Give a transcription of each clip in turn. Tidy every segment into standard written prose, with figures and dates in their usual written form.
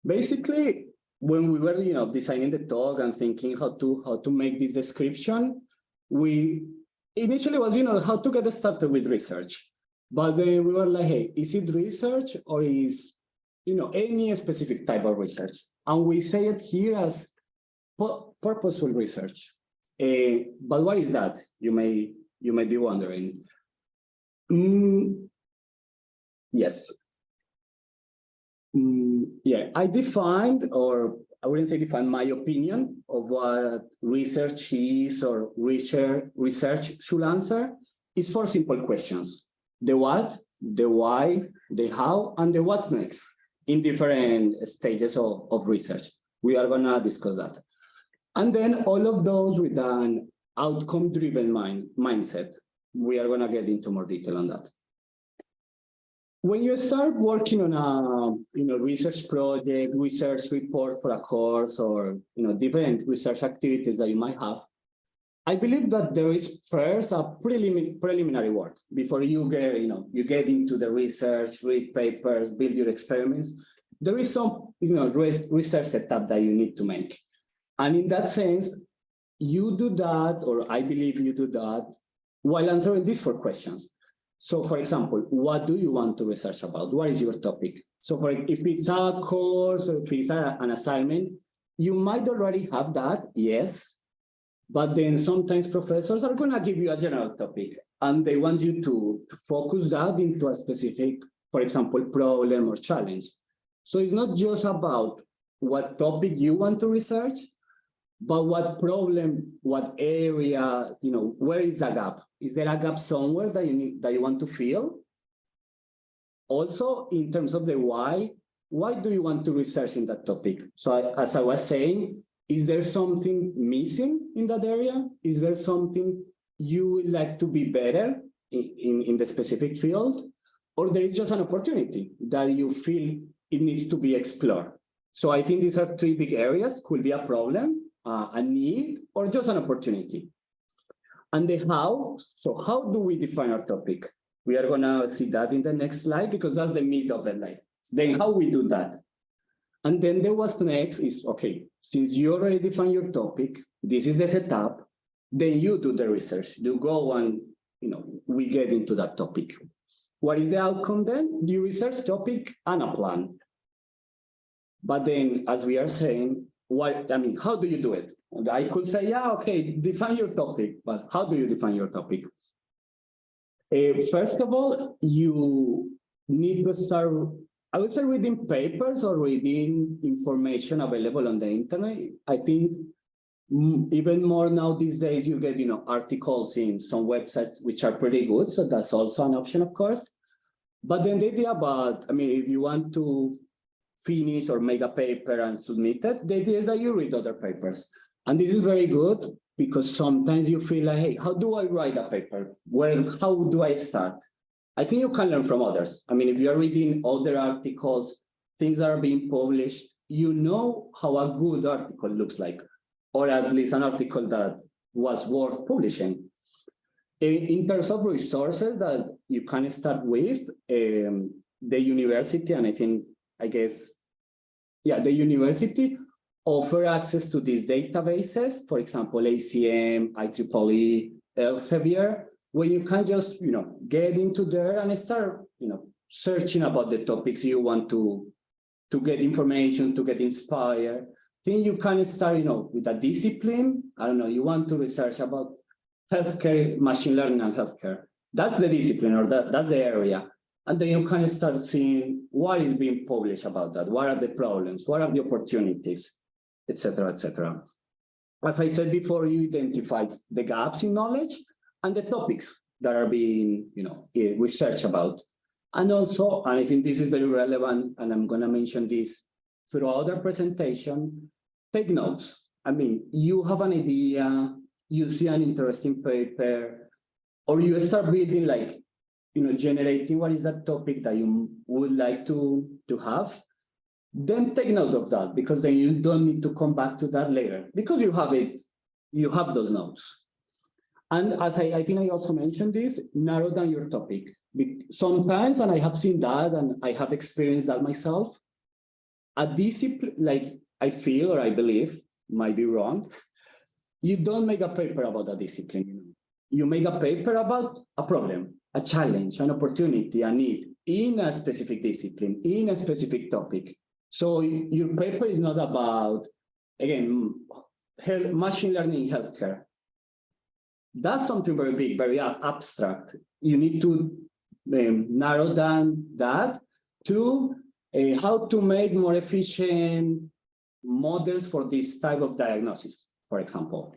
Basically, when we were, designing the talk and thinking how to make this description, we initially was, how to get started with research. But then we were like, hey, is it research or is, any specific type of research? And we say it here as purposeful research. But what is that? You may be wondering. Yes. Yeah, I defined, or I wouldn't say define, my opinion of what research is or research should answer is 4 simple questions: the what, the why, the how, and the what's next in different stages of research. We are gonna discuss that. And then all of those with an outcome-driven mindset. We are gonna get into more detail on that. When you start working on a research project, research report for a course, or different research activities that you might have, I believe that there is first a preliminary work before you get into the research, read papers, build your experiments. There is some research setup that you need to make, and in that sense, you do that, or I believe you do that, while answering these 4 questions. So, for example, what do you want to research about? What is your topic? So, if it's a course or if it's an assignment, you might already have that, yes. But then sometimes professors are going to give you a general topic, and they want you to focus that into a specific, for example, problem or challenge. So it's not just about what topic you want to research, but what problem, what area, where is the gap? Is there a gap somewhere that you want to fill? Also, in terms of the why do you want to research in that topic? So as I was saying, is there something missing in that area? Is there something you would like to be better in the specific field? Or there is just an opportunity that you feel it needs to be explored? So I think these are 3 big areas. Could be a problem, a need, or just an opportunity. And the how, so how do we define our topic? We are gonna see that in the next slide, because that's the meat of it. Then how we do that. And then the what's next is, okay, since you already define your topic, this is the setup, then you do the research. You go and, we get into that topic. What is the outcome then? You research topic and a plan. But then, as we are saying, how do you do it? I could say, yeah, okay, define your topic, but how do you define your topic? First of all, you need to start, I would say, reading papers or reading information available on the internet. I think even more now these days, you get, articles in some websites, which are pretty good. So that's also an option, of course. But then the idea about, if you want to finish or make a paper and submit it, the idea is that you read other papers. And this is very good, because sometimes you feel like, hey, how do I write a paper? How do I start? I think you can learn from others. If you're reading other articles, things that are being published, you know how a good article looks like, or at least an article that was worth publishing. In terms of resources that you can start with, the university, and the university offer access to these databases, for example, ACM, IEEE, Elsevier, where you can just, get into there and start, searching about the topics you want to get information, to get inspired. Then you can start, with a discipline. I don't know, you want to research about healthcare, machine learning and healthcare. That's the discipline, or that's the area. And then you can start seeing what is being published about that. What are the problems? What are the opportunities? Etc., etc. As I said before, you identified the gaps in knowledge and the topics that are being, researched about. And also, and I think this is very relevant, and I'm going to mention this throughout our presentation, take notes. You have an idea, you see an interesting paper, or you start building, generating what is that topic that you would like to have. Then take note of that, because then you don't need to come back to that later, because you have those notes. And as I think I also mentioned this, narrow down your topic. Sometimes, and I have seen that, and I have experienced that myself, a discipline, like I feel or I believe, might be wrong, you don't make a paper about a discipline. You make a paper about a problem, a challenge, an opportunity, a need in a specific discipline, in a specific topic. So your paper is not about, again, machine learning in healthcare. That's something very big, very abstract. You need to narrow down that to how to make more efficient models for this type of diagnosis, for example.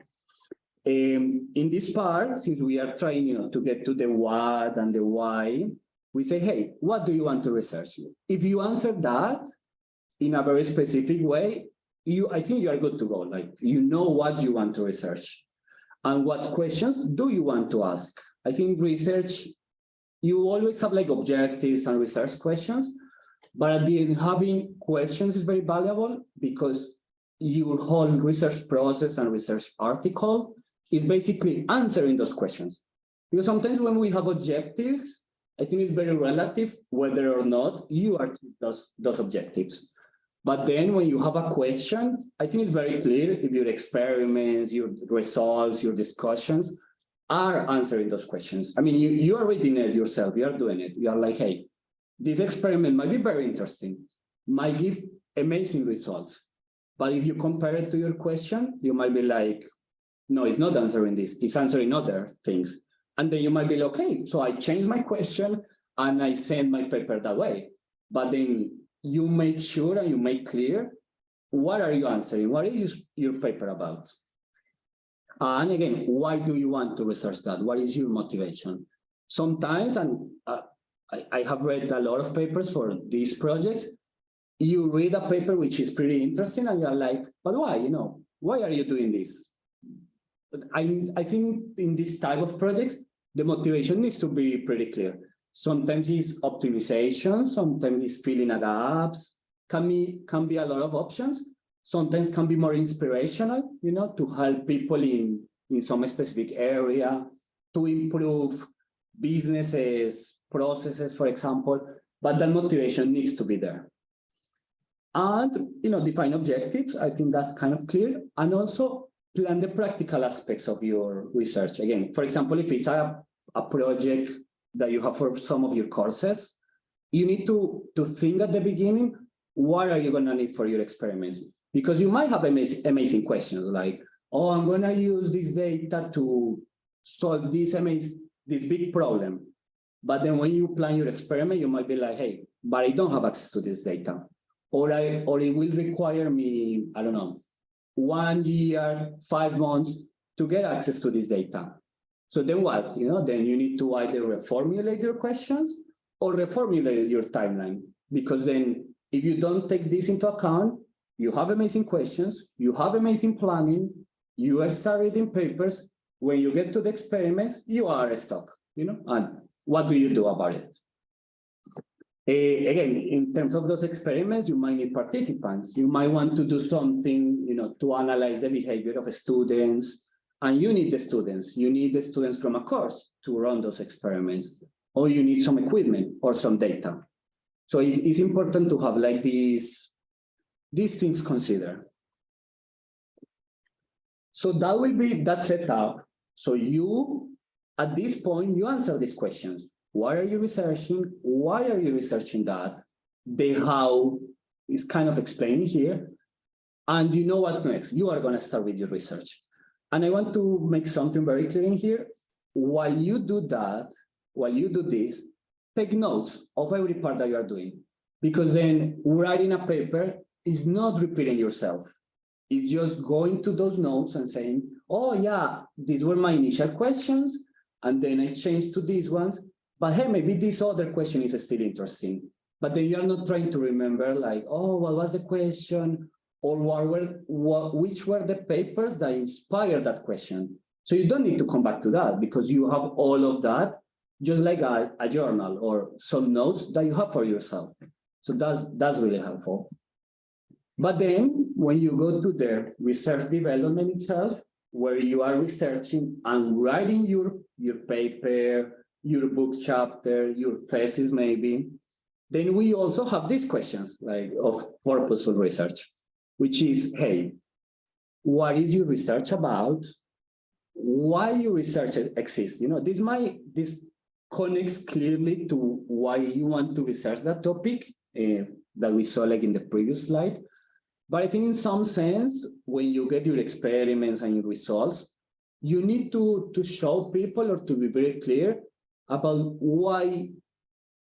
In this part, since we are trying to get to the what and the why, we say, hey, what do you want to research? If you answer that in a very specific way, I think you are good to go. Like, you know what you want to research. And what questions do you want to ask? I think research, you always have like objectives and research questions, but at the end, having questions is very valuable because your whole research process and research article is basically answering those questions. Because sometimes when we have objectives, I think it's very relative whether or not you are those objectives. But then when you have a question, I think it's very clear if your experiments, your results, your discussions are answering those questions. I mean, you are reading it yourself, you are doing it. You are like, hey, this experiment might be very interesting, might give amazing results. But if you compare it to your question, you might be like, no, it's not answering this, it's answering other things. And then you might be like, okay, so I changed my question and I send my paper that way. But then you make sure and you make clear, what are you answering? What is your paper about? And again, why do you want to research that? What is your motivation? Sometimes, and I have read a lot of papers for these projects, you read a paper which is pretty interesting and you're like, but why, why are you doing this? But I think in this type of projects, the motivation needs to be pretty clear. Sometimes it's optimization, sometimes it's filling in gaps, can be a lot of options. Sometimes can be more inspirational, to help people in some specific area, to improve businesses, processes, for example, but that motivation needs to be there. And, define objectives, I think that's kind of clear. And also plan the practical aspects of your research. Again, for example, if it's a project that you have for some of your courses, you need to think at the beginning, what are you going to need for your experiments? Because you might have amazing questions like, oh, I'm going to use this data to solve this big problem. But then when you plan your experiment, you might be like, hey, but I don't have access to this data. Or it will require me, I don't know, 1 year, 5 months to get access to this data. So then what? Then you need to either reformulate your questions or reformulate your timeline. Because then if you don't take this into account, you have amazing questions, you have amazing planning, you start reading papers. When you get to the experiments, you are stuck, and what do you do about it? Again, in terms of those experiments, you might need participants. You might want to do something, to analyze the behavior of students, and you need the students. You need the students from a course to run those experiments, or you need some equipment or some data. So it's important to have like these things considered. So that will be that setup. So you, at this point, you answer these questions. What are you researching? Why are you researching that? The how is kind of explained here. And you know what's next. You are going to start with your research. And I want to make something very clear in here. While you do that, while you do this, take notes of every part that you are doing. Because then writing a paper is not repeating yourself. It's just going to those notes and saying, oh yeah, these were my initial questions, and then I changed to these ones. But hey, maybe this other question is still interesting. But then you're not trying to remember like, oh, what was the question? Or which were the papers that inspired that question? So you don't need to come back to that because you have all of that, just like a journal or some notes that you have for yourself. So that's really helpful. But then when you go to the research development itself, where you are researching and writing your paper, your book chapter, your thesis maybe. Then we also have these questions like of purposeful research, which is, hey, what is your research about? Why your research exists? You know, this connects clearly to why you want to research that topic that we saw like in the previous slide. But I think in some sense, when you get your experiments and your results, you need to show people or to be very clear about why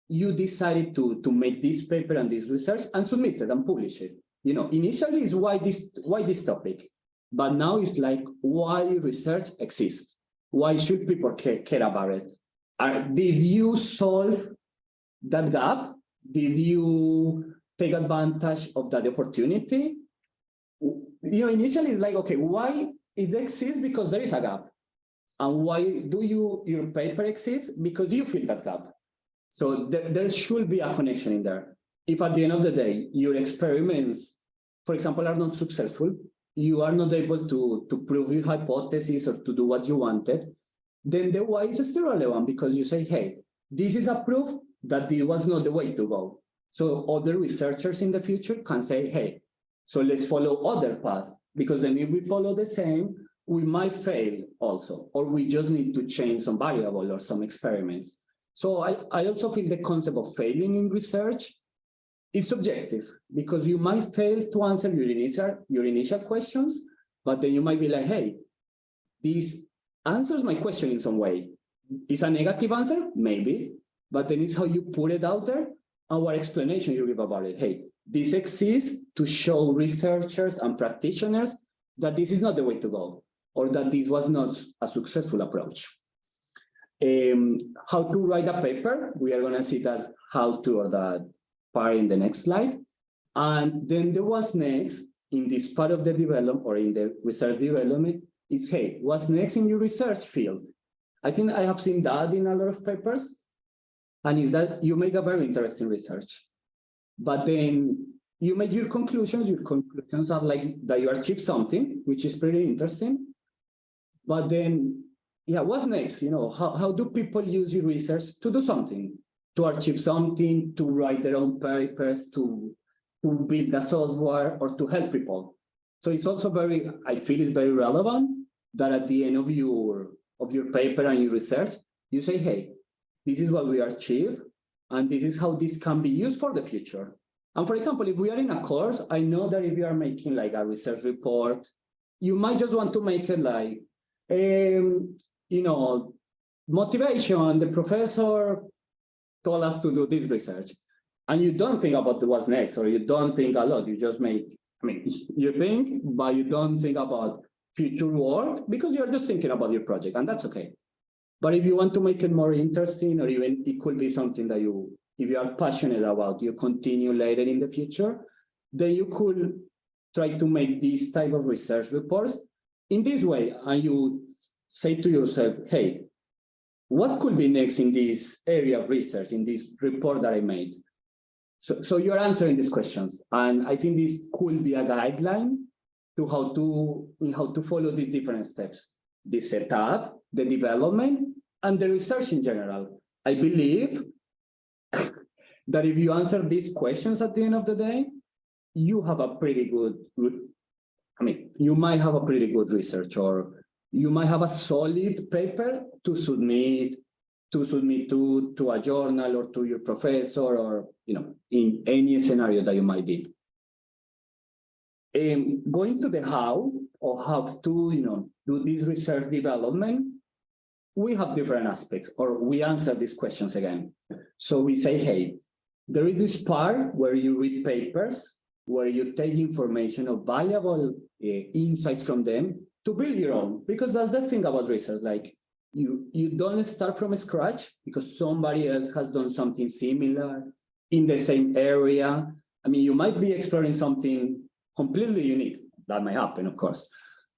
you decided to make this paper and this research and submit it and publish it. You know, initially is why this topic, but now it's like why research exists. Why should people care about it? Did you solve that gap? Did you take advantage of that opportunity? You know, initially it's like, okay, why it exists? Because there is a gap. And why do your paper exist? Because you fill that gap. So there should be a connection in there. If at the end of the day, your experiments, for example, are not successful, you are not able to prove your hypothesis or to do what you wanted, then the why is still relevant because you say, hey, this is a proof that this was not the way to go. So other researchers in the future can say, hey, so let's follow other path, because then if we follow the same, we might fail also, or we just need to change some variable or some experiments. So I also feel the concept of failing in research is subjective, because you might fail to answer your initial questions, but then you might be like, hey, this answers my question in some way. It's a negative answer, maybe, but then it's how you put it out there and what explanation you give about it. Hey, this exists to show researchers and practitioners that this is not the way to go, or that this was not a successful approach. How to write a paper, we are going to see that how to, or that part in the next slide. And then there was next in this part of the development, or in the research development, is, hey, what's next in your research field? I think I have seen that in a lot of papers, and is that you make a very interesting research, but then you make your conclusions are like that you achieve something, which is pretty interesting, but then, yeah, what's next? You know, how do people use your research to do something, to achieve something, to write their own papers, to build the software, or to help people? So it's also very, I feel it's very relevant that at the end of your paper and your research, you say, hey, this is what we achieved, and this is how this can be used for the future. And for example, if we are in a course, I know that if you are making like a research report, you might just want to make it like, you know, motivation, the professor told us to do this research. And you don't think about what's next, or you don't think a lot, you just make, I mean, you think, but you don't think about future work because you're just thinking about your project, and that's okay. But if you want to make it more interesting, or even it could be something that you, if you are passionate about, you continue later in the future, then you could try to make these type of research reports in this way. And you say to yourself, hey, what could be next in this area of research, in this report that I made? So you're answering these questions. And I think this could be a guideline to how to follow these different steps: the setup, the development, and the research in general. I believe that if you answer these questions at the end of the day, you have a pretty good, I mean, you might have a pretty good research, or you might have a solid paper to submit to a journal, or to your professor, or, you know, in any scenario that you might be. Going to the how, or how to, you know, do this research development, we have different aspects, or we answer these questions again. So we say, hey, there is this part where you read papers, where you take information or valuable insights from them to build your own, because that's the thing about research. Like, you don't start from scratch because somebody else has done something similar in the same area. I mean, you might be exploring something completely unique. That might happen, of course.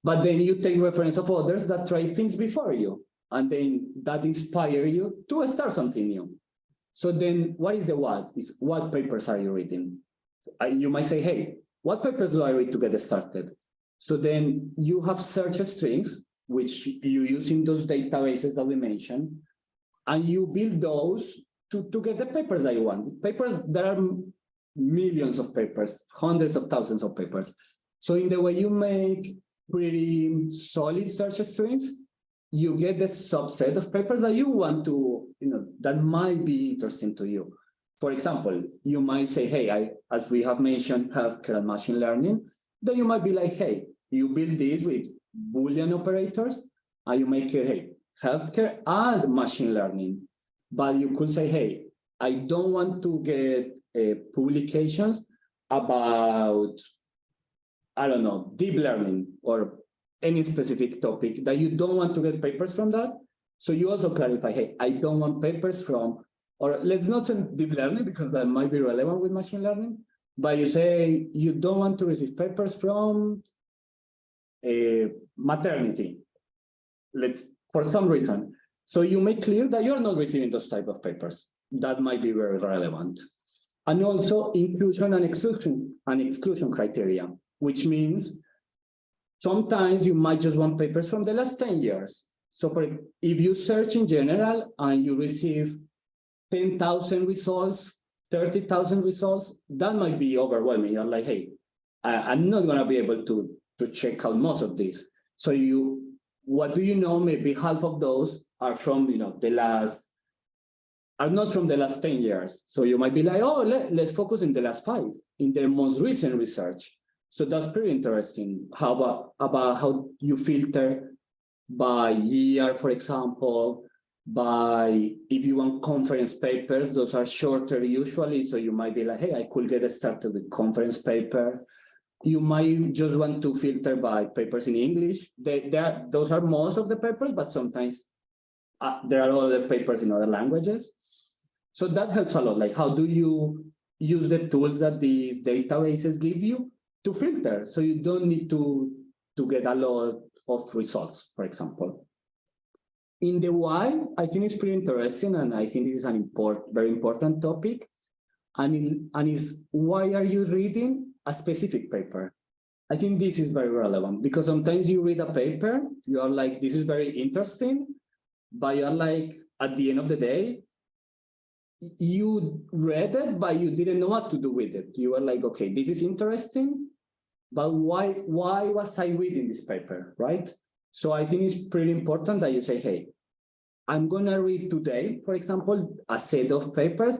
But then you take reference of others that tried things before you, and then that inspire you to start something new. So then what is the what? Is what papers are you reading? You might say, hey, what papers do I read to get started? So then you have search strings, which you use in those databases that we mentioned. and you build those to get the papers that you want. Papers, there are millions of papers, hundreds of thousands of papers. So in the way you make pretty solid search strings, you get the subset of papers that you want to, that might be interesting to you. For example, you might say, hey, as we have mentioned, healthcare and machine learning, then you might be like, hey, you build this with Boolean operators, and you make it, hey, healthcare and machine learning. But you could say, hey, I don't want to get publications about, I don't know, deep learning or any specific topic that you don't want to get papers from that. So you also clarify, hey, I don't want papers from, or let's not say deep learning because that might be relevant with machine learning, but you say you don't want to receive papers from maternity, for some reason. So you make clear that you're not receiving those type of papers. That might be very relevant. And also inclusion and exclusion criteria, which means sometimes you might just want papers from the last 10 years. So if you search in general and you receive 10,000 results, 30,000 results, that might be overwhelming. You're like, hey, I'm not gonna be able to check out most of these. So what do you know? Maybe half of those are from, are not from the last 10 years. So you might be like, oh, let's focus in the last 5, in the most recent research. So that's pretty interesting. How about how you filter by year, for example, by if you want conference papers, those are shorter usually. So you might be like, hey, I could get started with conference paper. You might just want to filter by papers in English. Those are most of the papers, but sometimes there are other papers in other languages. So that helps a lot. Like, how do you use the tools that these databases give you to filter? So you don't need to get a lot of results, for example. In the why, I think it's pretty interesting, and I think this is an very important topic. And it's why are you reading a specific paper? I think this is very relevant because sometimes you read a paper, you are like, this is very interesting, but you're like, at the end of the day, you read it, but you didn't know what to do with it. You were like, okay, this is interesting, but why was I reading this paper, right? So I think it's pretty important that you say, hey, I'm gonna read today, for example, a set of papers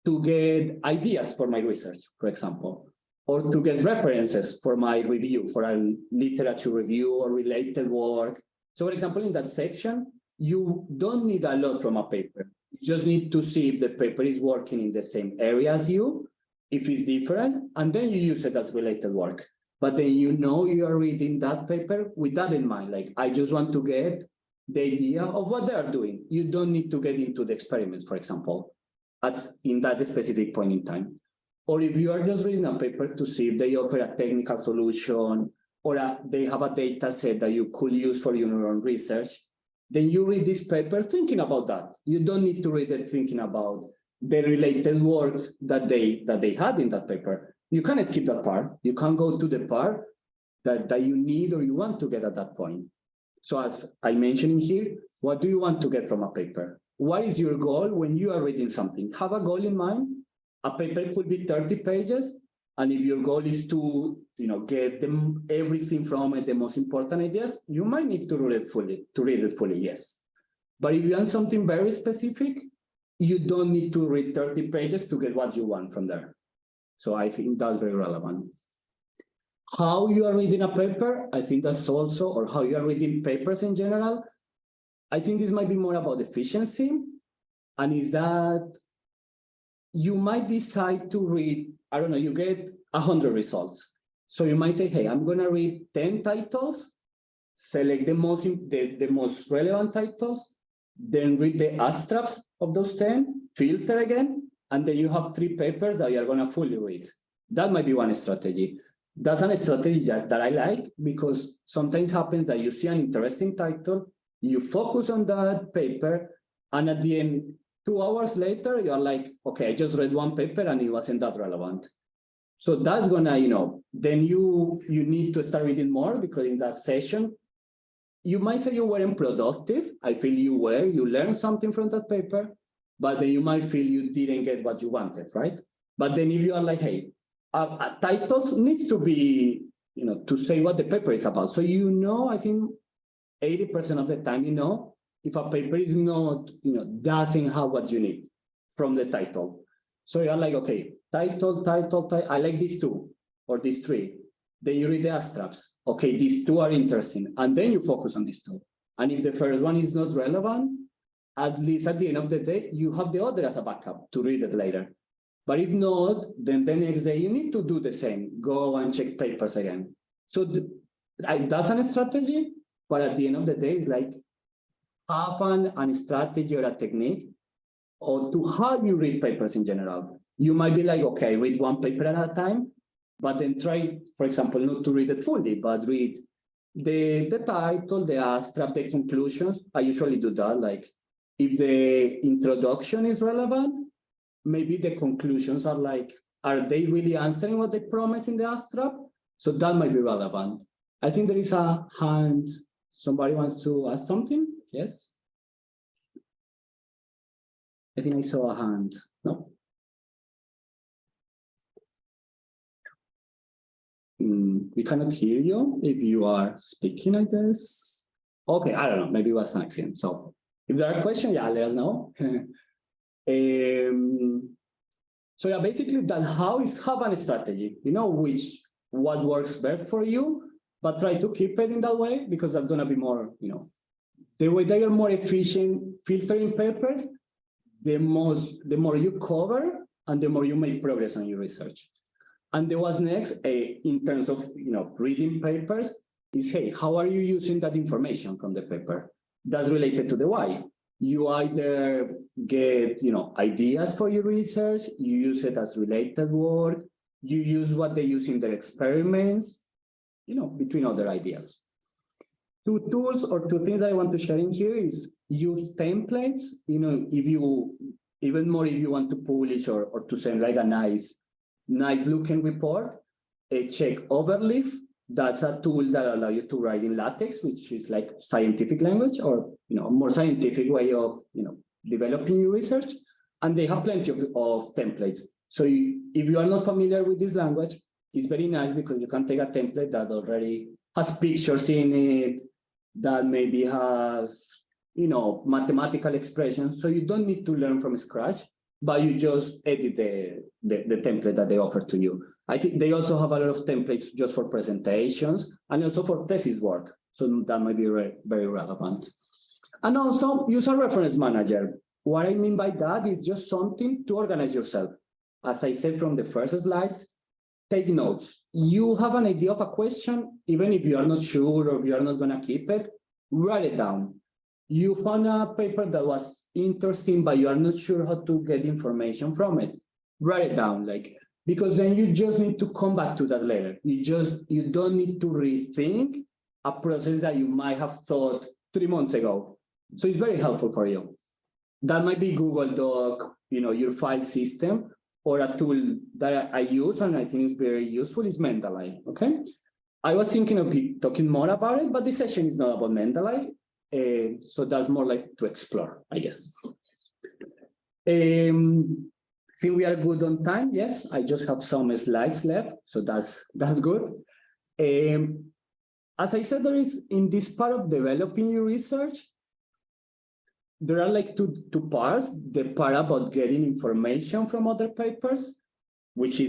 to get ideas for my research, for example, or to get references for my review, for a literature review or related work. So for example, in that section, you don't need a lot from a paper. You just need to see if the paper is working in the same area as you, if it's different, and then you use it as related work. But then you are reading that paper with that in mind. Like, I just want to get the idea of what they are doing. You don't need to get into the experiments, for example, in that specific point in time. Or if you are just reading a paper to see if they offer a technical solution or they have a data set that you could use for your own research, then you read this paper thinking about that. You don't need to read it thinking about the related works that they had in that paper. You can skip that part. You can go to the part that you need or you want to get at that point. So as I mentioned here, what do you want to get from a paper? What is your goal when you are reading something? Have a goal in mind. A paper could be 30 pages. And if your goal is to get everything from it, the most important ideas, you might need to read it fully, yes. But if you want something very specific, you don't need to read 30 pages to get what you want from there. So I think that's very relevant. How you are reading a paper, I think that's also, or how you are reading papers in general, I think this might be more about efficiency. And is that you might decide to read, I don't know, you get 100 results. So you might say, hey, I'm gonna read 10 titles, select the most relevant titles, then read the abstracts of those 10, filter again, and then you have 3 papers that you're gonna fully read. That might be one strategy. That's a strategy that I like because sometimes happens that you see an interesting title, you focus on that paper, and at the end, 2 hours later, you're like, okay, I just read one paper and it wasn't that relevant. So that's gonna, then you need to start reading more because in that session, you might say you weren't productive. I feel you were, you learned something from that paper, but then you might feel you didn't get what you wanted, right? But then if you are like, hey, titles needs to be, to say what the paper is about. So, I think 80% of the time, if a paper is not, doesn't have what you need from the title. So you're like, okay, title, I like these two or these three. Then you read the abstracts. Okay, these two are interesting. And then you focus on these two. And if the first one is not relevant, at least at the end of the day, you have the other as a backup to read it later. But if not, then the next day you need to do the same. Go and check papers again. So that's a strategy. But at the end of the day, it's like have a strategy or a technique or to how you read papers in general. You might be like, okay, read one paper at a time, but then try, for example, not to read it fully, but read the title, the abstract, the conclusions. I usually do that. Like if the introduction is relevant, maybe the conclusions are like, are they really answering what they promise in the abstract? So that might be relevant. I think there is a hand. Somebody wants to ask something? Yes? I think I saw a hand. No? We cannot hear you if you are speaking, I guess. Okay, I don't know. Maybe it was an accident. So if there are questions, yeah, let us know. So yeah, basically that how is have a strategy, what works best for you, but try to keep it in that way because that's going to be more, the way they are more efficient filtering papers, the more you cover and the more you make progress on your research. And there was next, in terms of, reading papers is, hey, how are you using that information from the paper? That's related to the why. You either get, ideas for your research, you use it as related work, you use what they use in their experiments, between other ideas. Two tools or two things I want to share in here is use templates. If you, even more if you want to publish or to send like a nice looking report, check Overleaf. That's a tool that allows you to write in LaTeX, which is like scientific language or, more scientific way of, developing your research. And they have plenty of templates. So if you are not familiar with this language, it's very nice because you can take a template that already has pictures in it, that maybe has, mathematical expressions. So you don't need to learn from scratch, but you just edit the template that they offer to you. I think they also have a lot of templates just for presentations and also for thesis work. So that might be very relevant. And also use a reference manager. What I mean by that is just something to organize yourself. As I said from the first slides, take notes. You have an idea of a question, even if you are not sure or if you are not going to keep it, write it down. You found a paper that was interesting, but you are not sure how to get information from it. Write it down, because then you just need to come back to that later. You don't need to rethink a process that you might have thought 3 months ago. So it's very helpful for you. That might be Google Doc, your file system, or a tool that I use and I think is very useful is Mendeley, okay? I was thinking of talking more about it, but this session is not about Mendeley. So that's more like to explore, I guess. Think we are good on time. Yes, I just have some slides left, so that's good. As I said, there is in this part of developing your research, there are like two parts. The part about getting information from other papers, which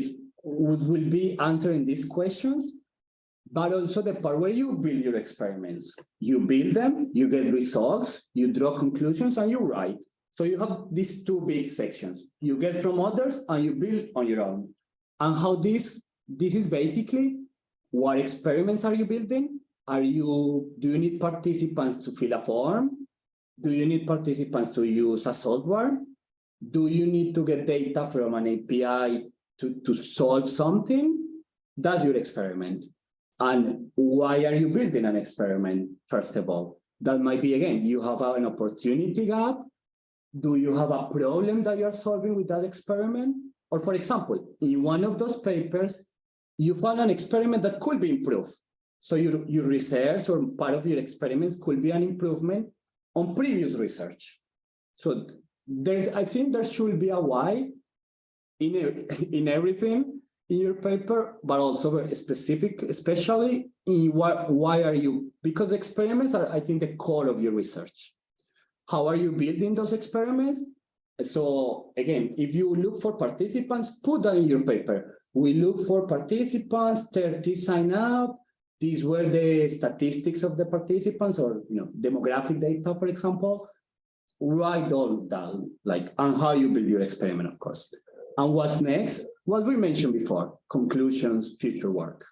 will be answering these questions, but also the part where you build your experiments. You build them, you get results, you draw conclusions, and you write. So you have these two big sections. You get from others, and you build on your own. And how this is basically what experiments are you building? Do you need participants to fill a form? Do you need participants to use a software? Do you need to get data from an API to solve something? That's your experiment. And why are you building an experiment, first of all? That might be, again, you have an opportunity gap. Do you have a problem that you're solving with that experiment? Or for example, in one of those papers, you found an experiment that could be improved. So your research or part of your experiments could be an improvement on previous research. So I think there should be a why in everything in your paper, but also very specific, especially in why are you, because experiments are, I think, the core of your research. How are you building those experiments? So again, if you look for participants, put that in your paper. We look for participants, 30 sign up. These were the statistics of the participants, or demographic data, for example. Write all down, and how you build your experiment, of course. And what's next? What we mentioned before: conclusions, future work.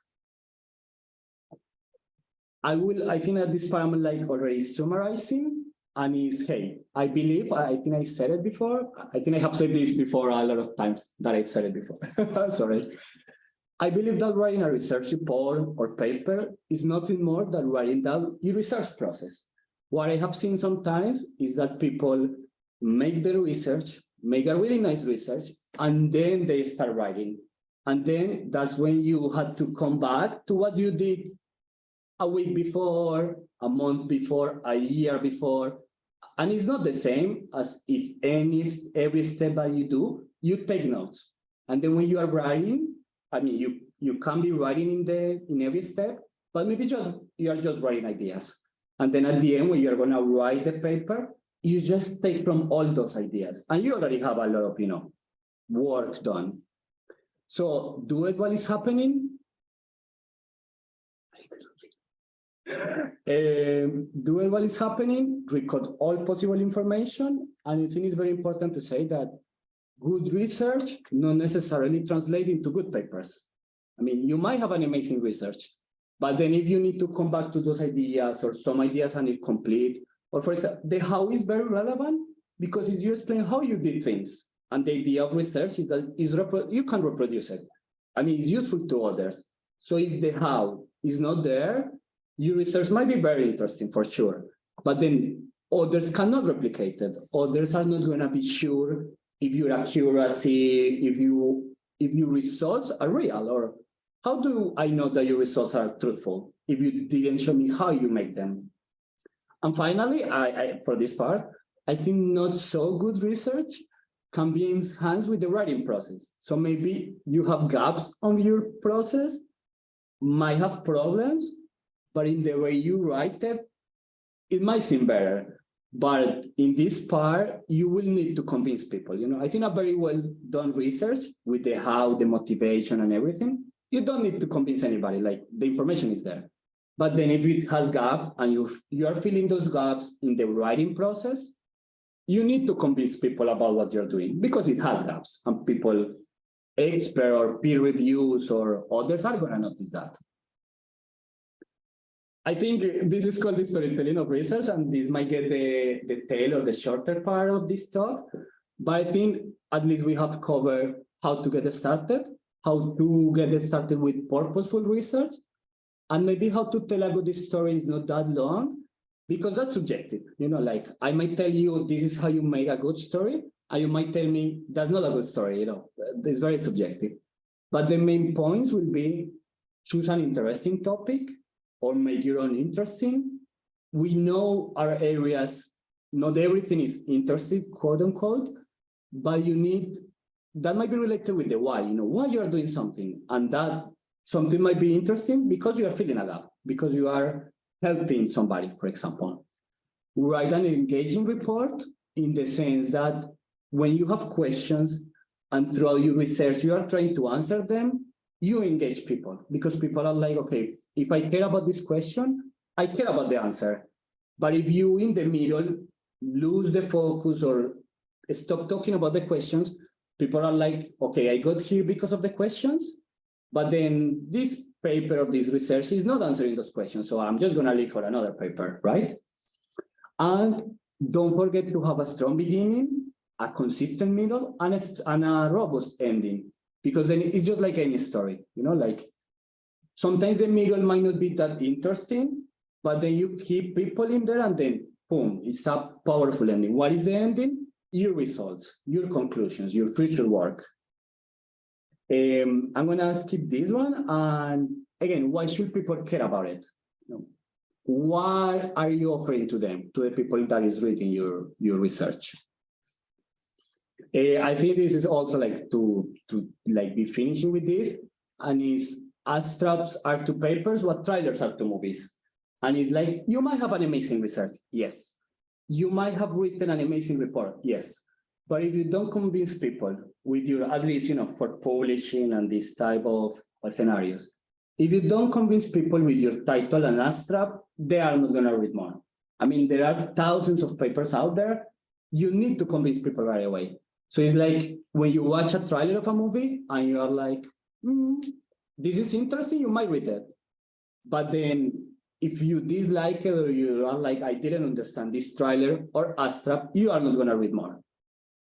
I think at this part I'm already summarizing, and is, hey, I think I said it before. I think I have said this before a lot of times that I've said it before. Sorry. I believe that writing a research report or paper is nothing more than writing down your research process. What I have seen sometimes is that people make the research, make a really nice research, and then they start writing. And then that's when you had to come back to what you did a week before, a month before, a year before. And it's not the same as if every step that you do, you take notes. And then when you are writing, I mean, you can be writing in every step, but maybe you are just writing ideas. And then at the end, when you're gonna write the paper, you just take from all those ideas, and you already have a lot of work done. So do it while it's happening. Do it while it's happening. Record all possible information, and I think it's very important to say that good research not necessarily translate into good papers. I mean, you might have an amazing research, but then if you need to come back to those ideas, or some ideas are incomplete, or for example, the how is very relevant because if you explain how you did things, and the idea of research is that you can reproduce it. I mean, it's useful to others. So if the how is not there, your research might be very interesting for sure, but then others cannot replicate it. Others are not going to be sure if your accuracy, if your results are real, or how do I know that your results are truthful if you didn't show me how you make them? And finally, for this part, I think not so good research can be enhanced with the writing process. So maybe you have gaps on your process, might have problems, but in the way you write it, it might seem better. But in this part, you will need to convince people. I think a very well done research with the how, the motivation, and everything, you don't need to convince anybody. The information is there. But then if it has gap and you are filling those gaps in the writing process, you need to convince people about what you're doing because it has gaps, and people, expert or peer reviews or others, are going to notice that. I think this is called the storytelling of research, and this might get the tail or the shorter part of this talk. But I think at least we have covered how to get started, how to get started with purposeful research, and maybe how to tell a good story is not that long, because that's subjective. I might tell you this is how you make a good story, and you might tell me that's not a good story. It's very subjective. But the main points will be choose an interesting topic, or make your own interesting. We know our areas, not everything is interesting, quote unquote, but that might be related with the why, why you are doing something. And that something might be interesting because you are filling a gap, because you are helping somebody, for example. Write an engaging report in the sense that when you have questions and throughout your research, you are trying to answer them, you engage people, because people are like, okay, if I care about this question, I care about the answer. But if you in the middle lose the focus or stop talking about the questions, people are like, okay, I got here because of the questions, but then this paper or this research is not answering those questions, so I'm just gonna leave for another paper, right? And don't forget to have a strong beginning, a consistent middle, and a robust ending, because then it's just like any story, sometimes the middle might not be that interesting, but then you keep people in there and then boom, it's a powerful ending. What is the ending? Your results, your conclusions, your future work. I'm gonna skip this one. And again, why should people care about it? What are you offering to them, to the people that is reading your research? I think this is also like to like be finishing with this, and is abstracts are to papers what trailers are to movies. And it's like, you might have an amazing research, yes. You might have written an amazing report, yes. But if you don't convince people with your, at least, for publishing and this type of scenarios, if you don't convince people with your title and abstract, they are not gonna read more. I mean, there are thousands of papers out there. You need to convince people right away. So it's like when you watch a trailer of a movie and you are like, this is interesting, you might read it. But then if you dislike it or you are like, I didn't understand this trailer or abstract, you are not gonna read more.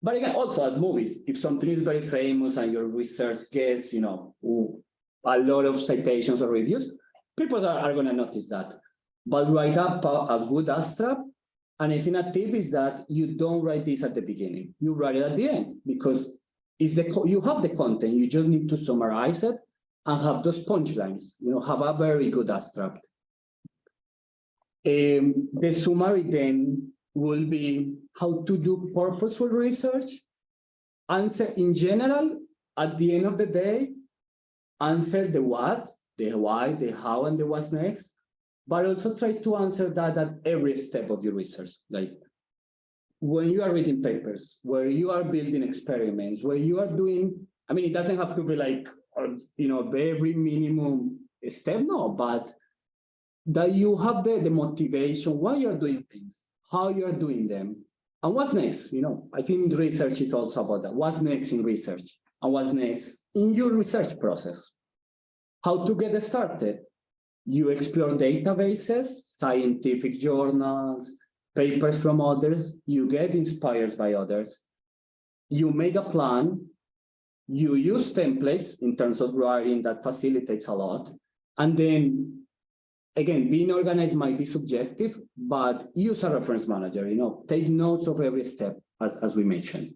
But again, also as movies, if something is very famous and your research gets, a lot of citations or reviews, people are gonna notice that. But write up a good abstract. And I think a tip is that you don't write this at the beginning. You write it at the end, because you have the content. You just need to summarize it and have those punchlines. Have a very good abstract. The summary then will be how to do purposeful research. Answer in general, at the end of the day, answer the what, the why, the how, and the what's next. But also try to answer that at every step of your research. Like when you are reading papers, where you are building experiments, where you are doing, I mean, it doesn't have to be like, very minimum step, no, but that you have the motivation, why you're doing things, how you're doing them, and what's next. I think research is also about that. What's next in research, and what's next in your research process. How to get started. You explore databases, scientific journals, papers from others. You get inspired by others. You make a plan. You use templates in terms of writing. That facilitates a lot. And then, again, being organized might be subjective, but use a reference manager. Take notes of every step, as we mentioned.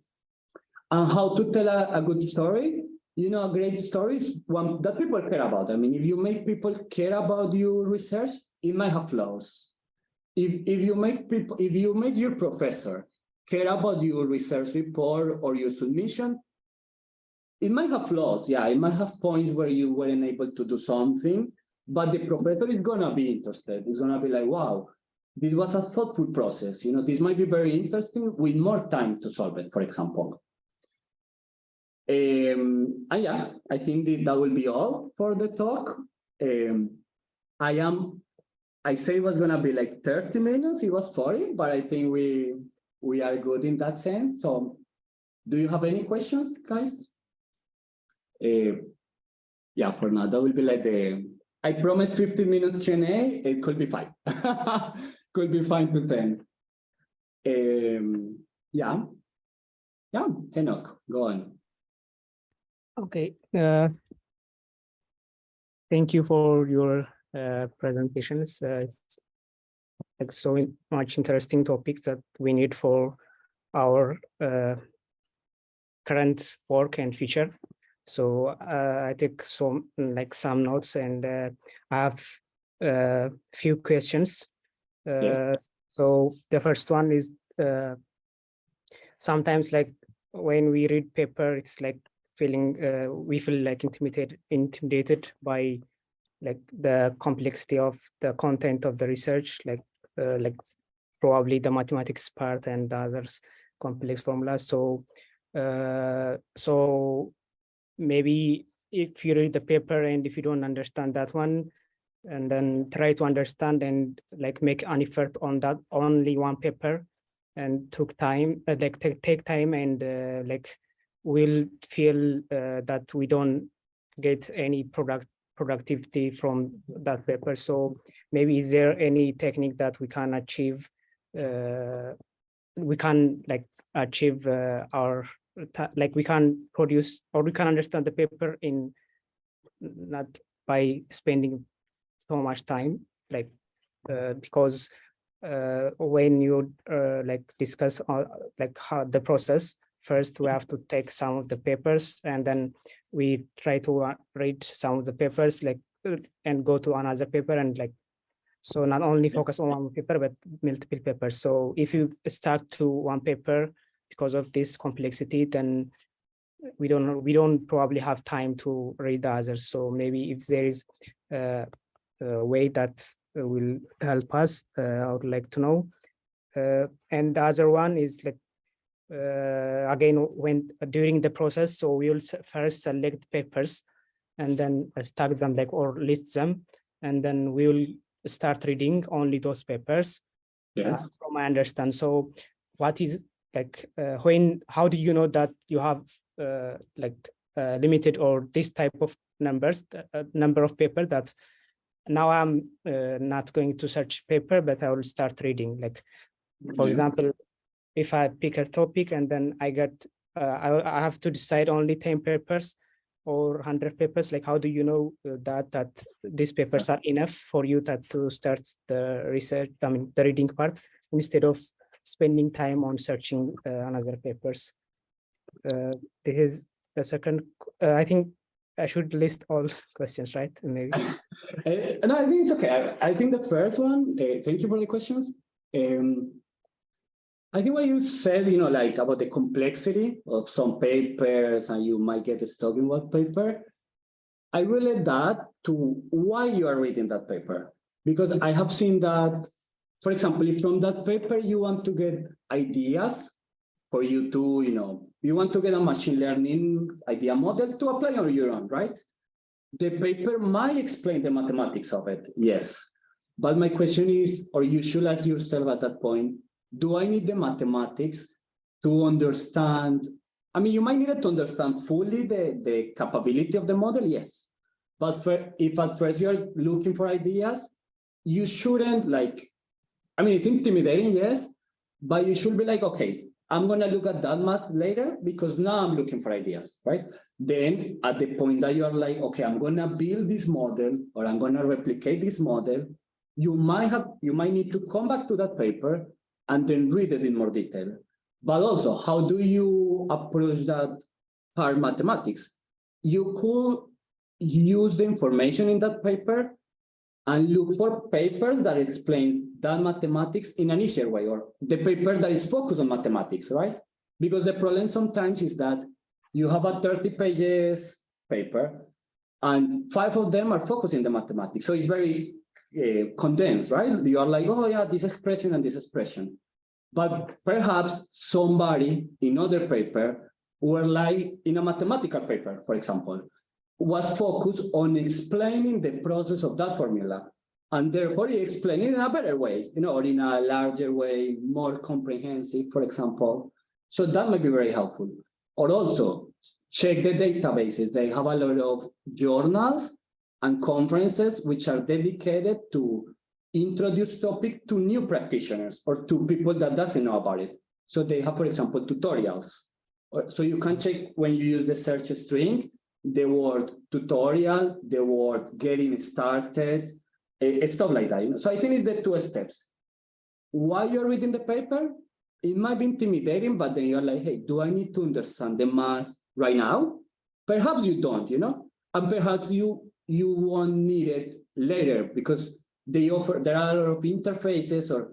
And how to tell a good story. A great story is one that people care about. I mean, if you make people care about your research, it might have flaws. If you make your professor care about your research report or your submission, it might have flaws. Yeah, it might have points where you weren't able to do something, but the professor is gonna be interested. It's gonna be like, wow, this was a thoughtful process. This might be very interesting with more time to solve it, for example. And yeah, I think that will be all for the talk. I say it was gonna be like 30 minutes, it was 40, but I think we are good in that sense. So do you have any questions, guys? Yeah, for now, that will be like I promised 15 minutes Q&A, it could be 5. Could be 5 to 10. Yeah, Enoch, go on. Okay, thank you for your presentations. It's like so much interesting topics that we need for our current work and future. So I take some notes, and I have a few questions. Yes. So the first one is sometimes like when we read paper, it's like we feel like intimidated by like the complexity of the content of the research, like probably the mathematics part and the others complex formulas. So so maybe if you read the paper and if you don't understand that one, and then try to understand and like make an effort on that only one paper, and took time, take time, and like we'll feel that we don't get any productivity from that paper. So maybe is there any technique that we can achieve? We can like achieve our we can produce, or we can understand the paper in not by spending so much time, like because when you like discuss like how the process, first we have to take some of the papers, and then we try to read some of the papers, like, and go to another paper, and like, so not only focus on one paper, but multiple papers. So if you start to one paper because of this complexity, then we don't probably have time to read the others. So maybe if there is a way that will help us, I would like to know. And the other one is like, again, when during the process, so we will first select papers and then stack them, like, or list them, and then we will start reading only those papers. Yes. From I understand. So what is like, how do you know that you have limited or this type of numbers, number of paper that now I'm not going to search paper, but I will start reading. Like, for example, if I pick a topic and then I get, I have to decide only 10 papers or 100 papers. Like, how do you know that these papers are enough for you to start the research, I mean, the reading part, instead of spending time on searching another papers? This is the second. I think I should list all questions, right? Maybe. No, I think it's okay. I think the first one, thank you for the questions. I think what you said, like about the complexity of some papers and you might get stuck in one paper, I relate that to why you are reading that paper. Because I have seen that, for example, if from that paper you want to get ideas for you to, you want to get a machine learning idea model to apply on your own, right? The paper might explain the mathematics of it, yes. But my question is, or you should ask yourself at that point, do I need the mathematics to understand? I mean, you might need it to understand fully the capability of the model, yes. But if at first you're looking for ideas, you shouldn't it's intimidating, yes, but you should be like, okay, I'm going to look at that math later because now I'm looking for ideas, right? Then at the point that you're like, okay, I'm going to build this model or I'm going to replicate this model, you might need to come back to that paper and then read it in more detail. But also, how do you approach that hard mathematics? You could use the information in that paper and look for papers that explain that mathematics in an easier way, or the paper that is focused on mathematics, right? Because the problem sometimes is that you have a 30 pages paper and 5 of them are focusing the mathematics. So it's very condensed, right? You are like, oh yeah, this expression and this expression. But perhaps somebody in other paper, or like in a mathematical paper, for example, was focused on explaining the process of that formula. And therefore, he explained it in a better way, or in a larger way, more comprehensive, for example. So that might be very helpful. Or also, check the databases. They have a lot of journals and conferences which are dedicated to introduce topic to new practitioners or to people that doesn't know about it. So they have, for example, tutorials. So you can check when you use the search string, the word tutorial, the word getting started, stuff like that. So I think it's the 2 steps. While you're reading the paper, it might be intimidating, but then you're like, hey, do I need to understand the math right now? Perhaps you don't, and perhaps you won't need it later because there are a lot of interfaces or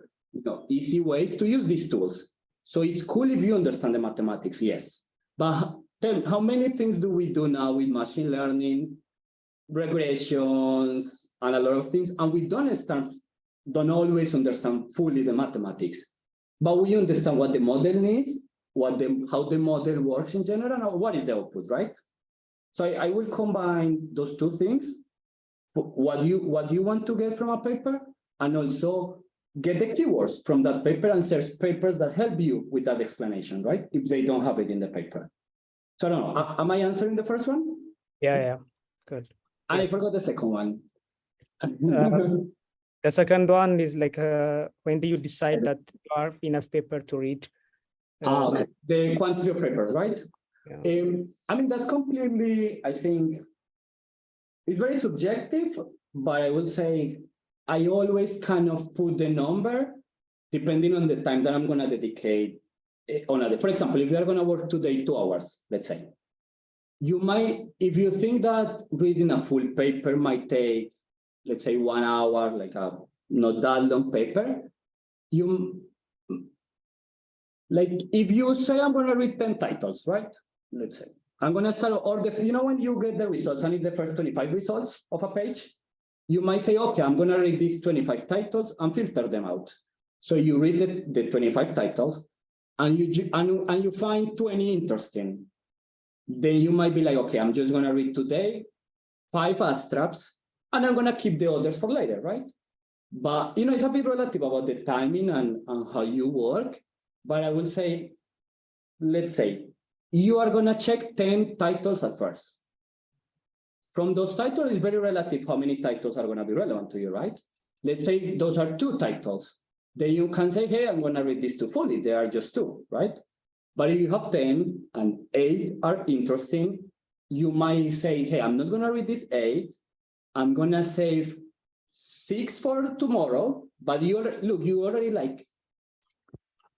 easy ways to use these tools. So it's cool if you understand the mathematics, yes. But how many things do we do now with machine learning, regressions, and a lot of things, and we don't always understand fully the mathematics, but we understand what the model needs, how the model works in general, and what is the output, right? So I will combine those 2 things, what you want to get from a paper, and also get the keywords from that paper and search papers that help you with that explanation, right? If they don't have it in the paper. So I don't know, am I answering the first one? Yeah, good. And I forgot the second one. The second one is like, when do you decide that you have enough paper to read? Okay. The quantity of papers, right? Yeah. I mean, that's completely, I think, it's very subjective, but I will say I always kind of put the number depending on the time that I'm going to dedicate on a day. For example, if you are going to work today 2 hours, let's say, you might, if you think that reading a full paper might take, let's say 1 hour, like a not that long paper, like if you say I'm going to read 10 titles, right? Let's say I'm going to start, or when you get the results and it's the first 25 results of a page, you might say, okay, I'm going to read these 25 titles and filter them out. So you read the 25 titles and you find 20 interesting. Then you might be like, okay, I'm just going to read today 5 abstracts and I'm going to keep the others for later, right? But, it's a bit relative about the timing and how you work. But I will say, let's say, you are going to check 10 titles at first. From those titles, it's very relative how many titles are going to be relevant to you, right? Let's say those are 2 titles. Then you can say, hey, I'm going to read these 2 fully. They are just 2, right? But if you have 10 and 8 are interesting, you might say, hey, I'm not going to read these 8. I'm going to save 6 for tomorrow. But you already like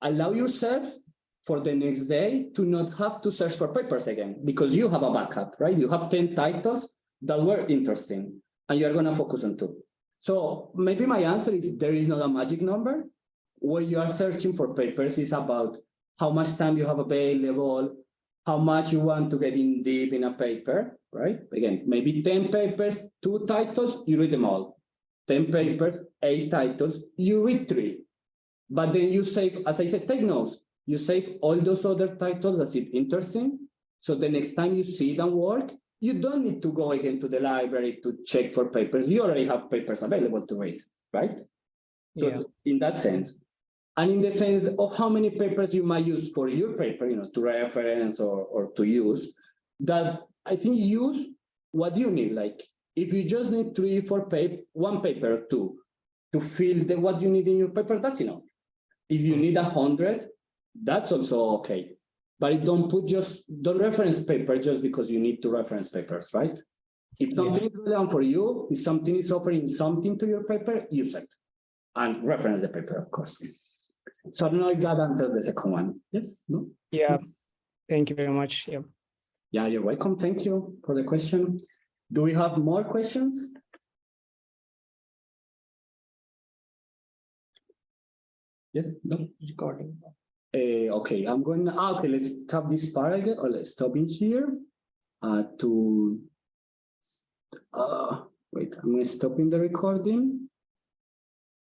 allow yourself for the next day to not have to search for papers again because you have a backup, right? You have 10 titles that were interesting and you're going to focus on 2. So maybe my answer is there is not a magic number. What you are searching for papers is about how much time you have available, how much you want to get in deep in a paper, right? Again, maybe 10 papers, 2 titles, you read them all. 10 papers, 8 titles, you read 3. But then you save, as I said, take notes. You save all those other titles that's interesting. So the next time you see them work, you don't need to go again to the library to check for papers. You already have papers available to read, right? So in that sense, and in the sense of how many papers you might use for your paper, to reference or to use, that I think use what you need. Like if you just need 3, 4 1 paper or 2 to fill what you need in your paper, that's enough. If you need 100, that's also okay. But don't reference paper just because you need to reference papers, right? If something is relevant for you, if something is offering something to your paper, use it. And reference the paper, of course. So I don't know if that answers the second one. Yes? No? Yeah. Thank you very much. Yeah. Yeah, you're welcome. Thank you for the question. Do we have more questions? Yes? No? Recording. Okay, I'm going to, okay, let's have this part again, or let's stop in here wait, I'm going to stop in the recording.